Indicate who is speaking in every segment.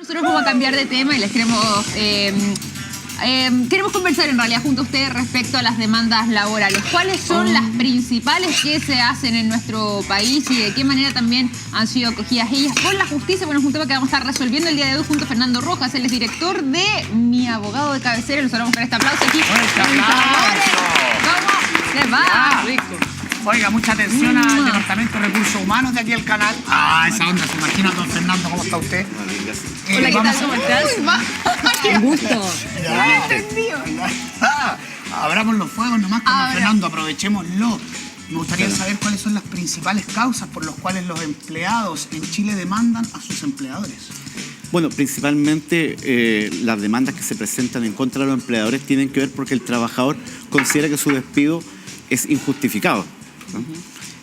Speaker 1: nosotros vamos a cambiar de tema y les queremos conversar en realidad junto a ustedes respecto a las demandas laborales. ¿Cuáles son las principales que se hacen en nuestro país y de qué manera también han sido acogidas ellas por la justicia? Bueno, es un tema que vamos a estar resolviendo el día de hoy junto a Fernando Rojas. Él es director de Mi Abogado de Cabecera. Los saludamos con este aplauso aquí. ¿Cómo se va?
Speaker 2: Oiga, mucha atención al Departamento de Recursos Humanos de aquí del canal. Esa onda, se imagina, don Fernando, ¿cómo está usted?
Speaker 1: Hola, ¿qué tal? ¿Cómo estás?
Speaker 3: Un gusto.
Speaker 2: Abramos los fuegos nomás con don Fernando, aprovechémoslo. Me gustaría saber cuáles son las principales causas por las cuales los empleados en Chile demandan a sus empleadores.
Speaker 4: Bueno, principalmente las demandas que se presentan en contra de los empleadores tienen que ver porque el trabajador considera que su despido es injustificado, ¿no?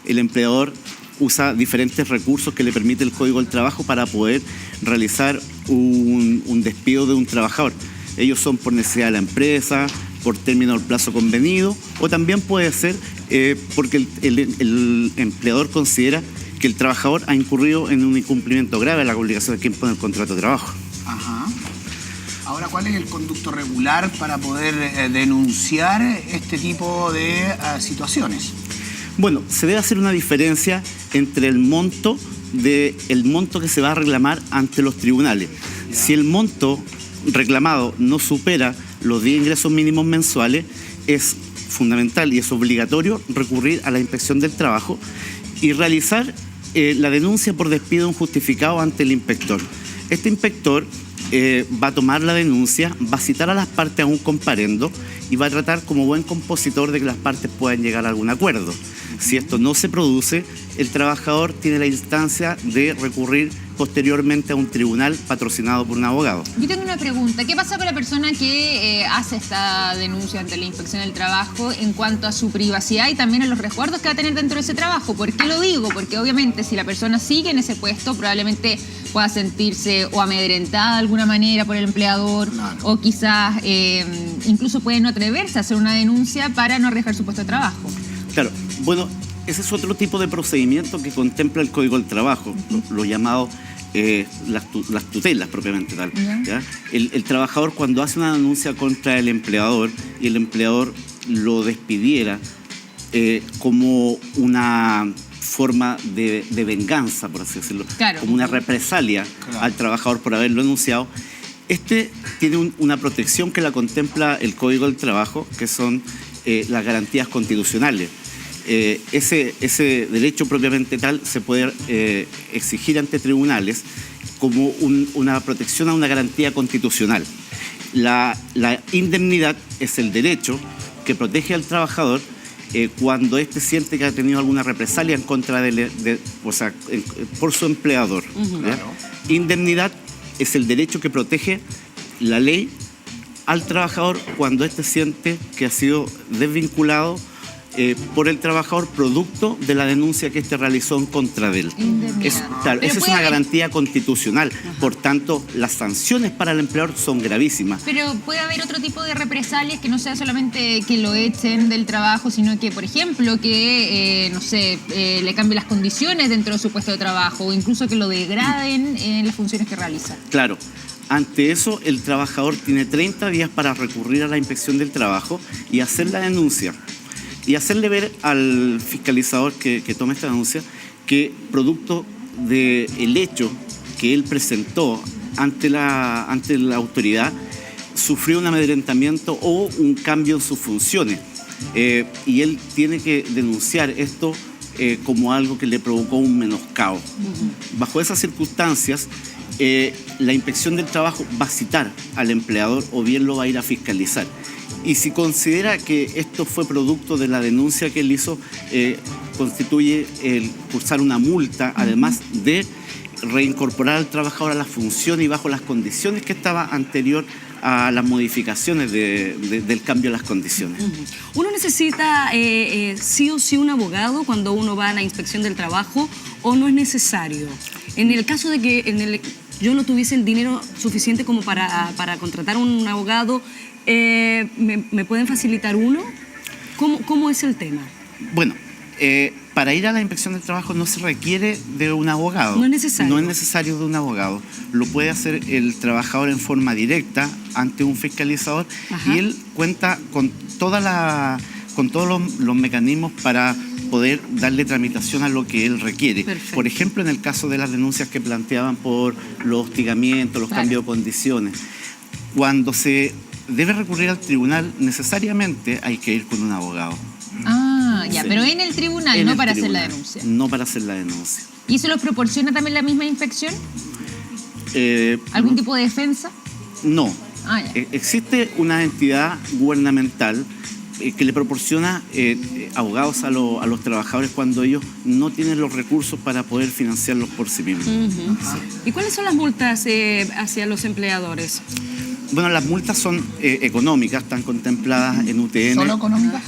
Speaker 4: El empleador usa diferentes recursos que le permite el Código del Trabajo para poder realizar un despido de un trabajador. Ellos son por necesidad de la empresa, por término del plazo convenido, o también puede ser porque el empleador considera que el trabajador ha incurrido en un incumplimiento grave de la obligación que impone el contrato de trabajo.
Speaker 2: Ajá. Ahora, ¿cuál es el conducto regular para poder denunciar este tipo de situaciones?
Speaker 4: Bueno, se debe hacer una diferencia entre el monto que se va a reclamar ante los tribunales. Si el monto reclamado no supera los 10 ingresos mínimos mensuales, es fundamental y es obligatorio recurrir a la inspección del trabajo y realizar la denuncia por despido injustificado ante el inspector. Este inspector va a tomar la denuncia, va a citar a las partes a un comparendo y va a tratar como buen compositor de que las partes puedan llegar a algún acuerdo. Si esto no se produce, el trabajador tiene la instancia de recurrir posteriormente a un tribunal patrocinado por un abogado.
Speaker 1: Yo tengo una pregunta. ¿Qué pasa con la persona que hace esta denuncia ante la Inspección del Trabajo en cuanto a su privacidad y también a los resguardos que va a tener dentro de ese trabajo? ¿Por qué lo digo? Porque obviamente si la persona sigue en ese puesto probablemente pueda sentirse o amedrentada de alguna manera por el empleador, claro, o quizás incluso puede no atreverse a hacer una denuncia para no arriesgar su puesto de trabajo.
Speaker 4: Claro, bueno, ese es otro tipo de procedimiento que contempla el Código del Trabajo, lo llamado las tutelas propiamente tal. ¿Ya? El trabajador cuando hace una denuncia contra el empleador y el empleador lo despidiera como una forma de venganza, por así decirlo, claro, como una represalia, claro, al trabajador por haberlo denunciado, este tiene una protección que la contempla el Código del Trabajo, que son las garantías constitucionales. Ese derecho propiamente tal se puede exigir ante tribunales como una protección a una garantía constitucional. La indemnidad es el derecho que protege al trabajador cuando éste siente que ha tenido alguna represalia en contra por su empleador. Claro. Indemnidad es el derecho que protege la ley al trabajador cuando éste siente que ha sido desvinculado por el trabajador producto de la denuncia que éste realizó en contra de él. Claro, esa es una garantía constitucional. Por tanto, las sanciones para el empleador son gravísimas.
Speaker 1: Pero puede haber otro tipo de represalias que no sea solamente que lo echen del trabajo, sino que, por ejemplo, que, no sé, le cambien las condiciones dentro de su puesto de trabajo o incluso que lo degraden en las funciones que realiza.
Speaker 4: Claro. Ante eso, el trabajador tiene 30 días para recurrir a la inspección del trabajo y hacer la denuncia. Y hacerle ver al fiscalizador que toma esta denuncia que producto del hecho que él presentó ante la autoridad sufrió un amedrentamiento o un cambio en sus funciones. Y él tiene que denunciar esto como algo que le provocó un menoscabo. Bajo esas circunstancias, la inspección del trabajo va a citar al empleador o bien lo va a ir a fiscalizar. Y si considera que esto fue producto de la denuncia que él hizo, constituye el cursar una multa, además de reincorporar al trabajador a la función y bajo las condiciones que estaba anterior a las modificaciones del cambio de las condiciones.
Speaker 3: ¿Uno necesita sí o sí un abogado cuando uno va a la inspección del trabajo o no es necesario? En el caso de que yo no tuviese el dinero suficiente como para contratar un abogado, ¿me pueden facilitar uno? ¿Cómo es el tema?
Speaker 4: Bueno, Para ir a la inspección del trabajo no se requiere de un abogado.
Speaker 3: No es necesario.
Speaker 4: No es necesario de un abogado. Lo puede hacer el trabajador en forma directa ante un fiscalizador.
Speaker 3: Ajá.
Speaker 4: Y él cuenta con todos los mecanismos para poder darle tramitación a lo que él requiere.
Speaker 3: Perfecto.
Speaker 4: Por ejemplo, en el caso de las denuncias que planteaban por los hostigamientos, los cambios de condiciones. Cuando se debe recurrir al tribunal, necesariamente hay que ir con un abogado.
Speaker 1: Ya,
Speaker 4: Sí.
Speaker 1: pero en el tribunal,
Speaker 4: En
Speaker 1: no
Speaker 4: el
Speaker 1: para
Speaker 4: tribunal,
Speaker 1: hacer la denuncia.
Speaker 4: No para hacer la denuncia.
Speaker 1: ¿Y eso los proporciona también la misma inspección? ¿Algún tipo de defensa?
Speaker 4: No.
Speaker 1: Ah, ya.
Speaker 4: Existe una entidad gubernamental que le proporciona abogados a los trabajadores cuando ellos no tienen los recursos para poder financiarlos por sí mismos.
Speaker 3: ¿Y cuáles son las multas hacia los empleadores?
Speaker 4: Bueno, las multas son económicas, están contempladas en UTN.
Speaker 2: ¿Solo económicas?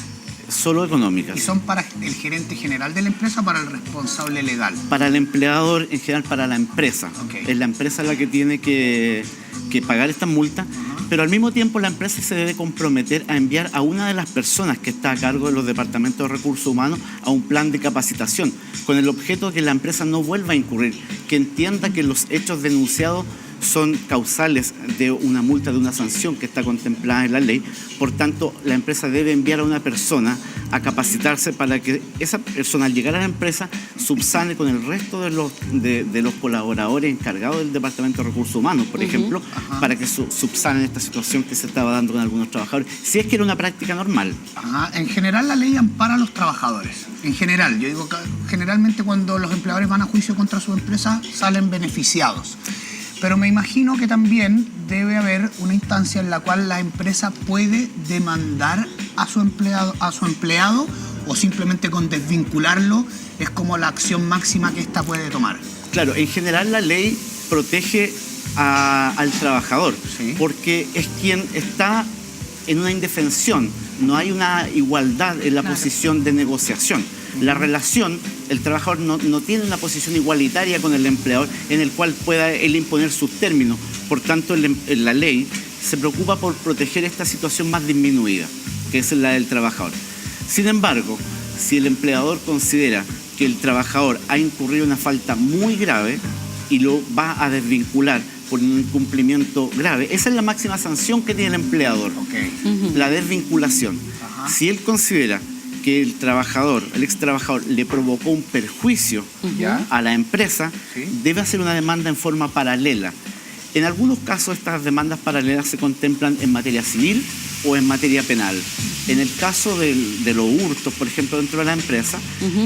Speaker 4: Solo económicas.
Speaker 2: ¿Y son para el gerente general de la empresa o para el responsable legal?
Speaker 4: Para el empleador, en general para la empresa.
Speaker 2: Ok.
Speaker 4: Es la empresa la que tiene que pagar esta multa, pero al mismo tiempo la empresa se debe comprometer a enviar a una de las personas que está a cargo de los departamentos de recursos humanos a un plan de capacitación, con el objeto de que la empresa no vuelva a incurrir, que entienda que los hechos denunciados son causales de una multa, de una sanción que está contemplada en la ley. Por tanto, la empresa debe enviar a una persona a capacitarse para que esa persona, al llegar a la empresa, subsane con el resto de los colaboradores encargados del Departamento de Recursos Humanos, por ejemplo, para que subsanen esta situación que se estaba dando con algunos trabajadores, si es que era una práctica normal.
Speaker 2: Ajá. En general la ley ampara a los trabajadores. En general, yo digo que generalmente cuando los empleadores van a juicio contra su empresa salen beneficiados. Pero me imagino que también debe haber una instancia en la cual la empresa puede demandar a su empleado o simplemente con desvincularlo es como la acción máxima que ésta puede tomar.
Speaker 4: Claro, en general la ley protege al trabajador,
Speaker 2: Sí.
Speaker 4: porque es quien está en una indefensión, no hay una igualdad en la posición de negociación. La relación, el trabajador no tiene una posición igualitaria con el empleador en el cual pueda él imponer sus términos. Por tanto, la ley se preocupa por proteger esta situación más disminuida, que es la del trabajador. Sin embargo, si el empleador considera que el trabajador ha incurrido en una falta muy grave y lo va a desvincular por un incumplimiento grave, esa es la máxima sanción que tiene el empleador, la desvinculación.
Speaker 2: Ajá.
Speaker 4: Si él considera que el ex trabajador le provocó un perjuicio
Speaker 2: Ya.
Speaker 4: a la empresa,
Speaker 2: Sí.
Speaker 4: debe hacer una demanda en forma paralela. En algunos casos estas demandas paralelas se contemplan en materia civil o en materia penal. En el caso de los hurtos, por ejemplo, dentro de la empresa,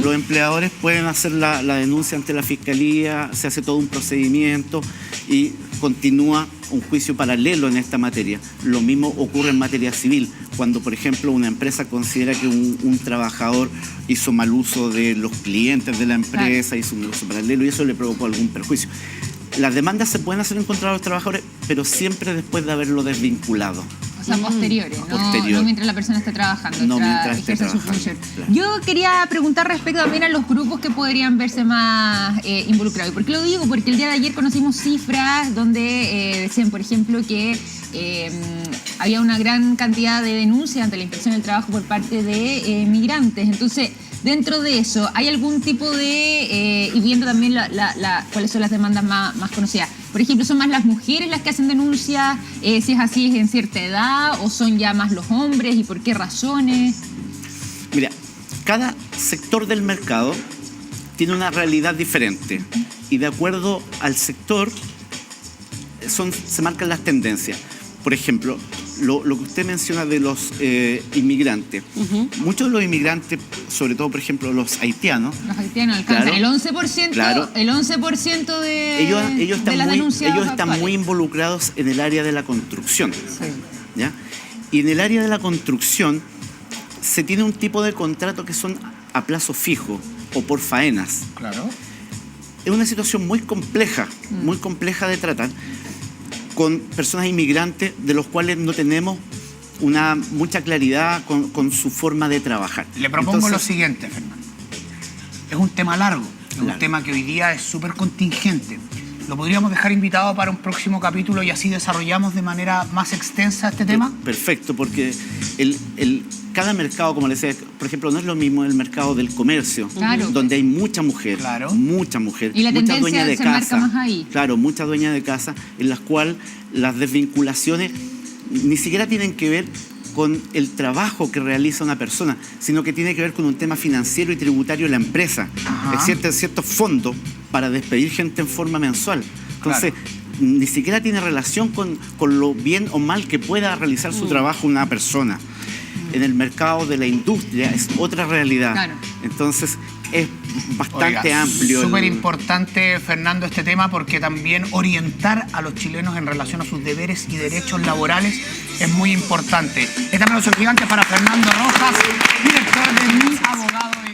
Speaker 4: los empleadores pueden hacer la denuncia ante la fiscalía, se hace todo un procedimiento y continúa un juicio paralelo en esta materia. Lo mismo ocurre en materia civil, cuando, por ejemplo, una empresa considera que un trabajador hizo mal uso de los clientes de la empresa, hizo un uso paralelo y eso le provocó algún perjuicio. Las demandas se pueden hacer en contra de los trabajadores, pero siempre después de haberlo desvinculado.
Speaker 1: O sea, posteriores, no mientras la persona esté trabajando,
Speaker 4: No mientras esté
Speaker 1: ejerce su
Speaker 4: trabajando,
Speaker 1: función.
Speaker 4: claro.
Speaker 1: Yo quería preguntar respecto también a los grupos que podrían verse más involucrados. ¿Y por qué lo digo? Porque el día de ayer conocimos cifras donde decían, por ejemplo, que había una gran cantidad de denuncias ante la Inspección del Trabajo por parte de migrantes. Entonces, dentro de eso, ¿hay algún tipo de, y viendo también cuáles son las demandas más conocidas? Por ejemplo, ¿son más las mujeres las que hacen denuncias? Si es así, ¿es en cierta edad? ¿O son ya más los hombres? ¿Y por qué razones?
Speaker 4: Mira, cada sector del mercado tiene una realidad diferente y de acuerdo al sector se marcan las tendencias. Por ejemplo, lo que usted menciona de los inmigrantes. Muchos de los inmigrantes, sobre todo, por ejemplo, los haitianos.
Speaker 1: Los haitianos alcanzan
Speaker 4: Claro,
Speaker 1: el 11%,
Speaker 4: claro.
Speaker 1: el 11% de las denuncias
Speaker 4: ellos están
Speaker 1: actuales.
Speaker 4: muy involucrados en el área de la construcción.
Speaker 1: Sí.
Speaker 4: ¿Ya? Y en el área de la construcción se tiene un tipo de contrato que son a plazo fijo o por faenas.
Speaker 2: Claro.
Speaker 4: Es una situación muy compleja de tratar, con personas inmigrantes de los cuales no tenemos mucha claridad con su forma de trabajar.
Speaker 2: Le propongo
Speaker 4: Entonces,
Speaker 2: lo siguiente, Fernando. Es un tema largo, es un
Speaker 4: Largo.
Speaker 2: tema que hoy día es súper contingente. ¿Lo podríamos dejar invitado para un próximo capítulo y así desarrollamos de manera más extensa este tema?
Speaker 4: Perfecto, porque cada mercado, como les decía, por ejemplo, no es lo mismo el mercado del comercio,
Speaker 1: Claro.
Speaker 4: donde hay mucha mujer, mucha mujer,
Speaker 1: Y la
Speaker 4: mucha
Speaker 1: tendencia
Speaker 4: dueña de
Speaker 1: se marca
Speaker 4: casa,
Speaker 1: más ahí.
Speaker 4: claro, mucha dueña de casa, en las cuales las desvinculaciones ni siquiera tienen que ver con el trabajo que realiza una persona, sino que tiene que ver con un tema financiero y tributario de la empresa. Existen ciertos fondos para despedir gente en forma mensual. Entonces, ni siquiera tiene relación con lo bien o mal que pueda realizar su trabajo una persona. En el mercado de la industria es otra realidad.
Speaker 1: Claro.
Speaker 4: Entonces, es bastante amplio.
Speaker 2: Súper importante, Fernando, este tema, porque también orientar a los chilenos en relación a sus deberes y derechos laborales es muy importante. Este aplauso gigante para Fernando Rojas, director de Mi Abogado.